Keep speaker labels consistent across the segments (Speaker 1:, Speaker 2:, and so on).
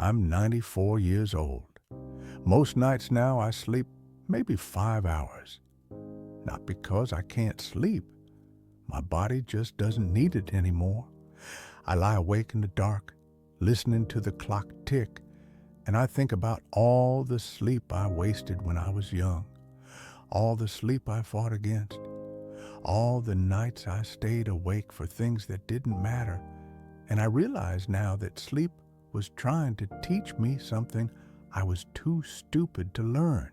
Speaker 1: I'm 94 years old. Most nights now I sleep maybe 5 hours. Not because I can't sleep. My body just doesn't need it anymore. I lie awake in the dark, listening to the clock tick, and I think about all the sleep I wasted when I was young, all the sleep I fought against, all the nights I stayed awake for things that didn't matter, and I realize now that sleep was trying to teach me something I was too stupid to learn.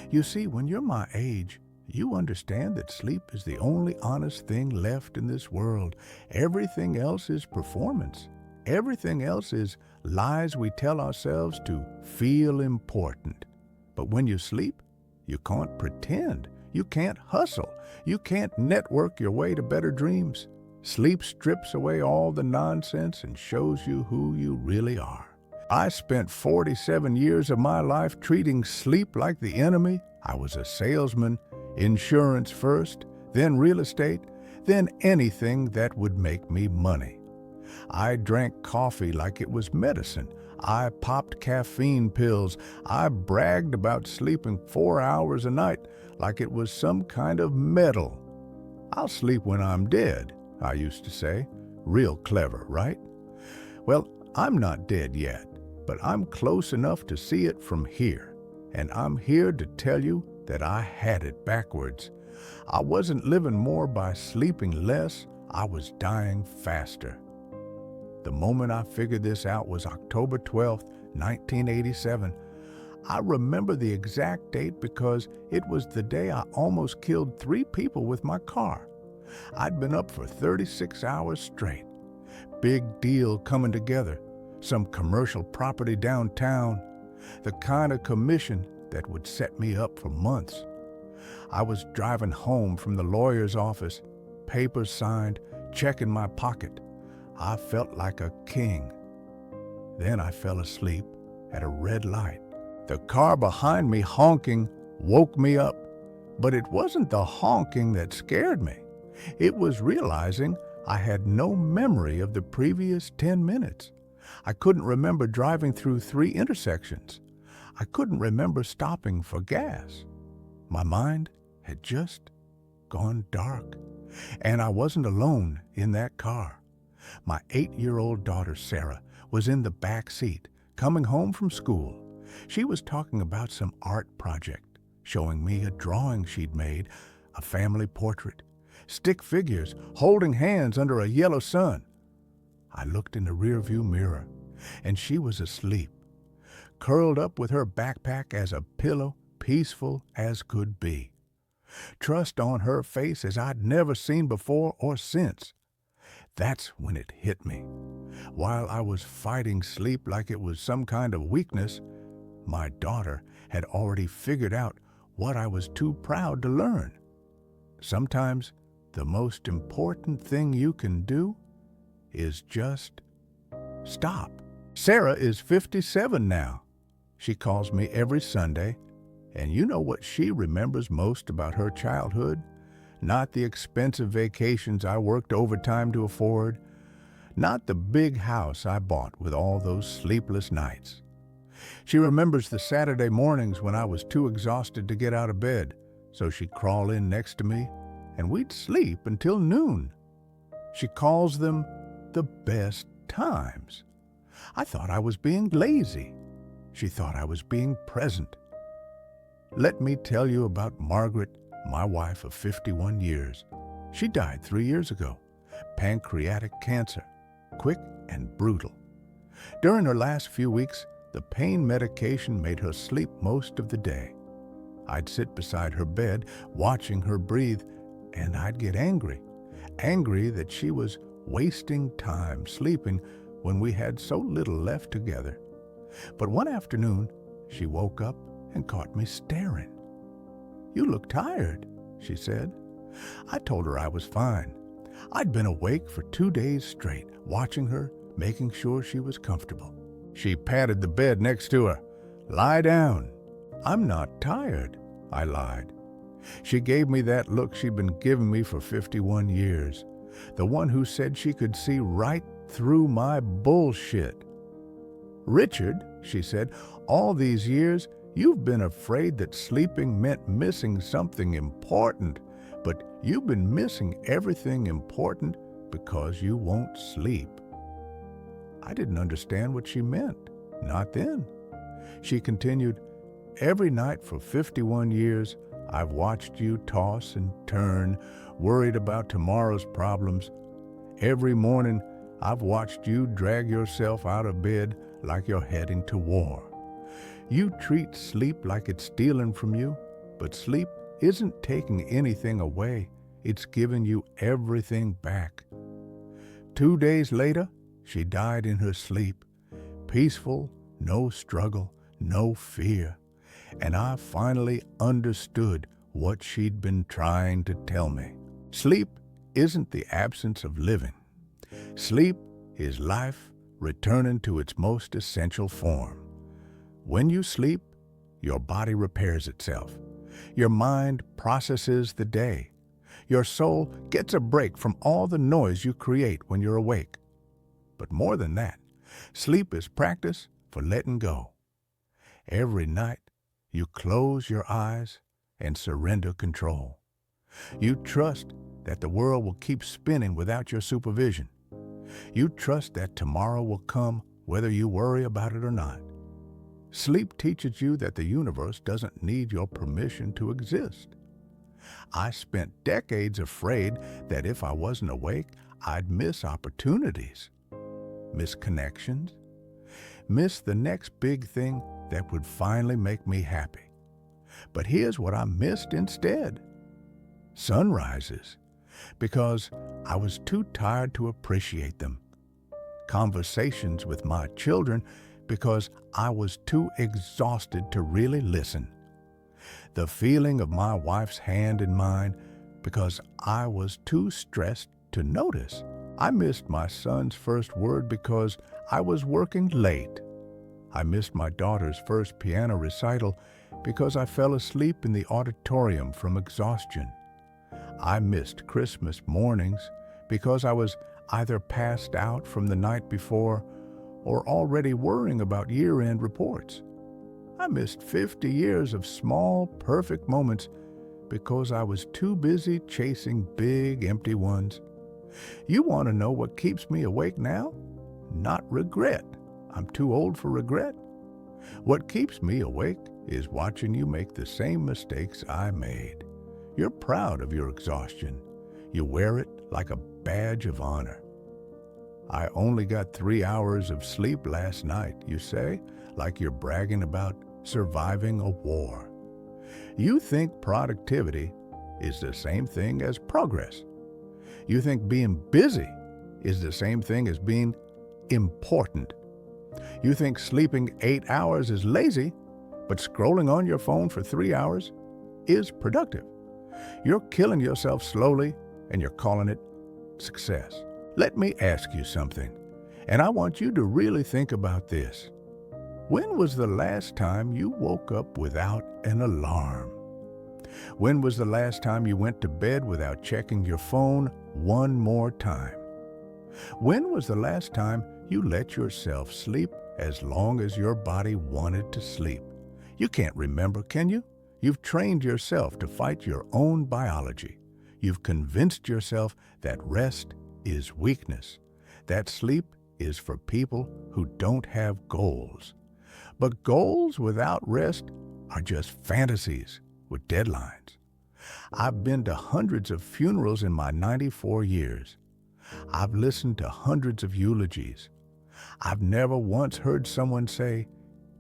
Speaker 1: You see, when you're my age, you understand that sleep is the only honest thing left in this world. Everything else is performance. Everything else is lies we tell ourselves to feel important. But when you sleep, you can't pretend. You can't hustle. You can't network your way to better dreams. Sleep strips away all the nonsense and shows you who you really are. I spent 47 years of my life treating sleep like the enemy. I was a salesman, insurance first, then real estate, then anything that would make me money. I drank coffee like it was medicine. I popped caffeine pills. I bragged about sleeping 4 hours a night like it was some kind of medal. I'll sleep when I'm dead, I used to say. Real clever, right? Well, I'm not dead yet, but I'm close enough to see it from here. And I'm here to tell you that I had it backwards. I wasn't living more by sleeping less. I was dying faster. The moment I figured this out was October 12th, 1987. I remember the exact date because it was the day I almost killed 3 people with my car. I'd been up for 36 hours straight. Big deal coming together. Some commercial property downtown. The kind of commission that would set me up for months. I was driving home from the lawyer's office, papers signed, check in my pocket. I felt like a king. Then I fell asleep at a red light. The car behind me honking woke me up, but it wasn't the honking that scared me. It was realizing I had no memory of the previous 10 minutes. I couldn't remember driving through 3 intersections. I couldn't remember stopping for gas. My mind had just gone dark, and I wasn't alone in that car. My 8-year-old daughter, Sarah, was in the back seat, coming home from school. She was talking about some art project, showing me a drawing she'd made, a family portrait, stick figures holding hands under a yellow sun. I looked in the rearview mirror, and she was asleep, curled up with her backpack as a pillow, peaceful as could be. Trust on her face as I'd never seen before or since. That's when it hit me. While I was fighting sleep like it was some kind of weakness, my daughter had already figured out what I was too proud to learn. Sometimes the most important thing you can do is just stop. Sarah is 57 now. She calls me every Sunday, and you know what she remembers most about her childhood? Not the expensive vacations I worked overtime to afford, not the big house I bought with all those sleepless nights. She remembers the Saturday mornings when I was too exhausted to get out of bed, so she'd crawl in next to me, and we'd sleep until noon. She calls them the best times. I thought I was being lazy. She thought I was being present. Let me tell you about Margaret, my wife of 51 years. She died 3 years ago. Pancreatic cancer. Quick and brutal. During her last few weeks, the pain medication made her sleep most of the day. I'd sit beside her bed, watching her breathe, and I'd get angry. Angry that she was wasting time sleeping when we had so little left together. But one afternoon, she woke up and caught me staring. "You look tired," she said. I told her I was fine. I'd been awake for 2 days straight, watching her, making sure she was comfortable. She patted the bed next to her. "Lie down." "I'm not tired," I lied. She gave me that look she'd been giving me for 51 years, the one who said she could see right through my bullshit. "Richard," she said, "all these years you've been afraid that sleeping meant missing something important, but you've been missing everything important because you won't sleep." I didn't understand what she meant. Not then. She continued, "Every night for 51 years, I've watched you toss and turn, worried about tomorrow's problems. Every morning, I've watched you drag yourself out of bed like you're heading to war. You treat sleep like it's stealing from you, but sleep isn't taking anything away. It's giving you everything back." 2 days later, she died in her sleep, peaceful, no struggle, no fear. And I finally understood what she'd been trying to tell me. Sleep isn't the absence of living. Sleep is life returning to its most essential form. When you sleep, your body repairs itself. Your mind processes the day. Your soul gets a break from all the noise you create when you're awake. But more than that, sleep is practice for letting go. Every night, you close your eyes and surrender control. You trust that the world will keep spinning without your supervision. You trust that tomorrow will come whether you worry about it or not. Sleep teaches you that the universe doesn't need your permission to exist. I spent decades afraid that if I wasn't awake, I'd miss opportunities, miss connections, miss the next big thing that would finally make me happy. But here's what I missed instead: sunrises, because I was too tired to appreciate them. Conversations with my children, because I was too exhausted to really listen. The feeling of my wife's hand in mine, because I was too stressed to notice. I missed my son's first word because I was working late. I missed my daughter's first piano recital because I fell asleep in the auditorium from exhaustion. I missed Christmas mornings because I was either passed out from the night before or already worrying about year-end reports. I missed 50 years of small, perfect moments because I was too busy chasing big, empty ones. You want to know what keeps me awake now? Not regret. I'm too old for regret. What keeps me awake is watching you make the same mistakes I made. You're proud of your exhaustion. You wear it like a badge of honor. I only got 3 hours of sleep last night, you say, like you're bragging about surviving a war. You think productivity is the same thing as progress. You think being busy is the same thing as being important. You think sleeping 8 hours is lazy, but scrolling on your phone for 3 hours is productive. You're killing yourself slowly, and you're calling it success. Let me ask you something, and I want you to really think about this. When was the last time you woke up without an alarm? When was the last time you went to bed without checking your phone one more time? When was the last time you let yourself sleep as long as your body wanted to sleep? You can't remember, can you? You've trained yourself to fight your own biology. You've convinced yourself that rest is weakness, that sleep is for people who don't have goals. But goals without rest are just fantasies with deadlines. I've been to hundreds of funerals in my 94 years. I've listened to hundreds of eulogies. I've never once heard someone say,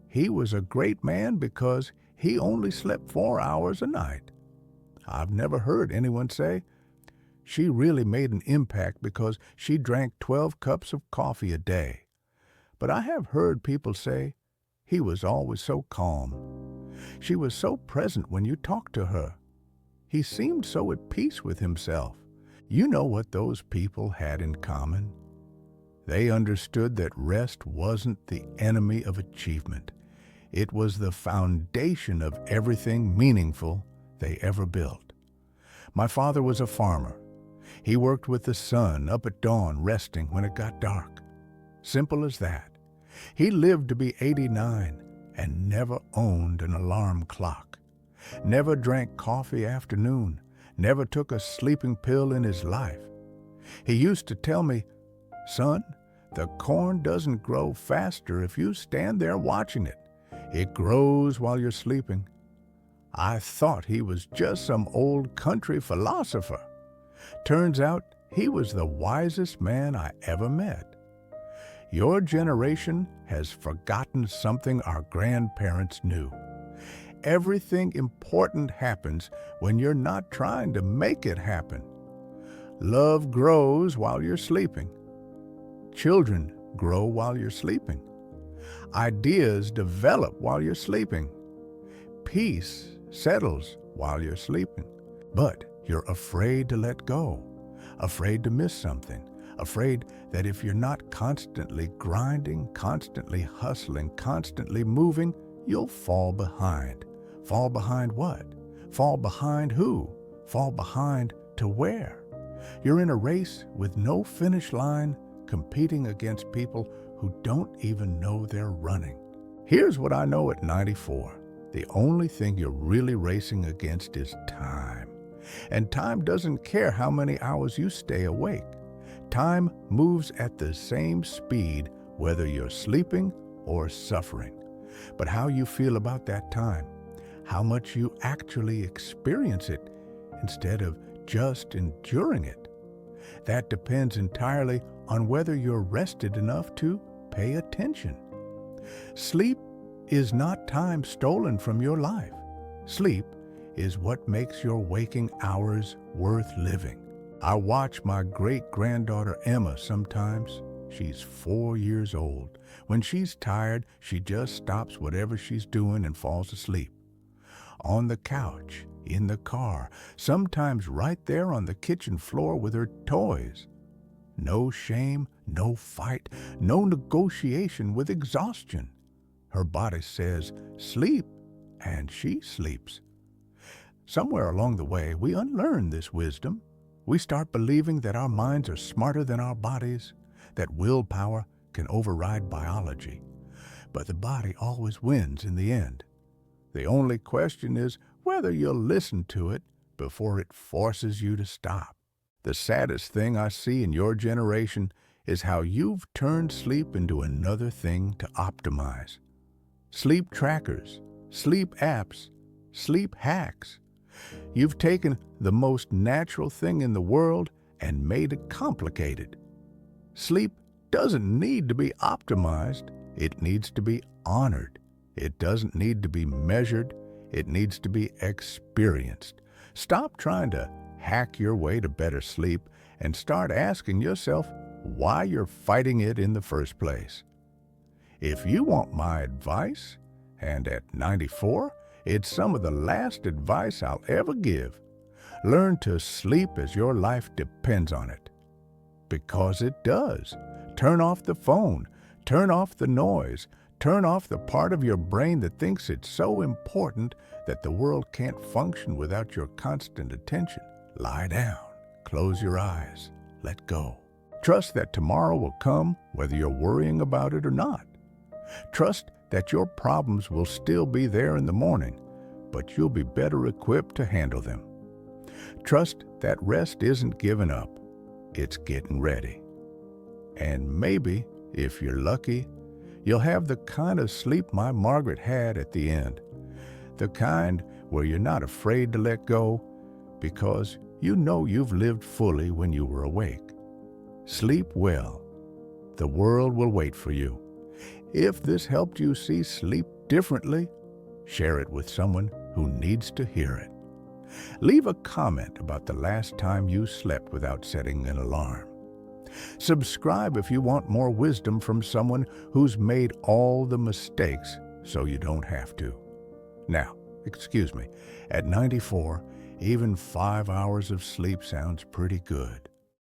Speaker 1: "He was a great man because he only slept 4 hours a night." I've never heard anyone say, "She really made an impact because she drank 12 cups of coffee a day." But I have heard people say, "He was always so calm. She was so present when you talked to her. He seemed so at peace with himself." You know what those people had in common? They understood that rest wasn't the enemy of achievement. It was the foundation of everything meaningful they ever built. My father was a farmer. He worked with the sun up at dawn, resting when it got dark. Simple as that. He lived to be 89 and never owned an alarm clock, never drank coffee after noon, never took a sleeping pill in his life. He used to tell me, "Son, the corn doesn't grow faster if you stand there watching it. It grows while you're sleeping." I thought he was just some old country philosopher. Turns out he was the wisest man I ever met. Your generation has forgotten something our grandparents knew. Everything important happens when you're not trying to make it happen. Love grows while you're sleeping. Children grow while you're sleeping. Ideas develop while you're sleeping. Peace settles while you're sleeping. But you're afraid to let go, afraid to miss something, afraid that if you're not constantly grinding, constantly hustling, constantly moving, you'll fall behind. Fall behind what? Fall behind who? Fall behind to where? You're in a race with no finish line, competing against people who don't even know they're running. Here's what I know at 94. The only thing you're really racing against is time. And time doesn't care how many hours you stay awake. Time moves at the same speed whether you're sleeping or suffering. But how you feel about that time, how much you actually experience it instead of just enduring it, that depends entirely on whether you're rested enough to pay attention. Sleep is not time stolen from your life. Sleep is what makes your waking hours worth living. I watch my great-granddaughter Emma sometimes. She's 4 years old. When she's tired, she just stops whatever she's doing and falls asleep. On the couch, in the car, sometimes right there on the kitchen floor with her toys. No shame, no fight, no negotiation with exhaustion. Her body says, "Sleep," and she sleeps. Somewhere along the way, we unlearn this wisdom. We start believing that our minds are smarter than our bodies, that willpower can override biology. But the body always wins in the end. The only question is whether you'll listen to it before it forces you to stop. The saddest thing I see in your generation is how you've turned sleep into another thing to optimize. Sleep trackers, sleep apps, sleep hacks. You've taken the most natural thing in the world and made it complicated. Sleep doesn't need to be optimized. It needs to be honored. It doesn't need to be measured. It needs to be experienced. Stop trying to hack your way to better sleep and start asking yourself why you're fighting it in the first place. If you want my advice, and at 94, it's some of the last advice I'll ever give. Learn to sleep as your life depends on it. Because it does. Turn off the phone. Turn off the noise. Turn off the part of your brain that thinks it's so important that the world can't function without your constant attention. Lie down. Close your eyes. Let go. Trust that tomorrow will come whether you're worrying about it or not. Trust that your problems will still be there in the morning, but you'll be better equipped to handle them. Trust that rest isn't giving up, it's getting ready. And maybe, if you're lucky, you'll have the kind of sleep my Margaret had at the end. The kind where you're not afraid to let go because you know you've lived fully when you were awake. Sleep well. The world will wait for you. If this helped you see sleep differently, share it with someone who needs to hear it. Leave a comment about the last time you slept without setting an alarm. Subscribe if you want more wisdom from someone who's made all the mistakes so you don't have to. Now, excuse me, at 94, even 5 hours of sleep sounds pretty good.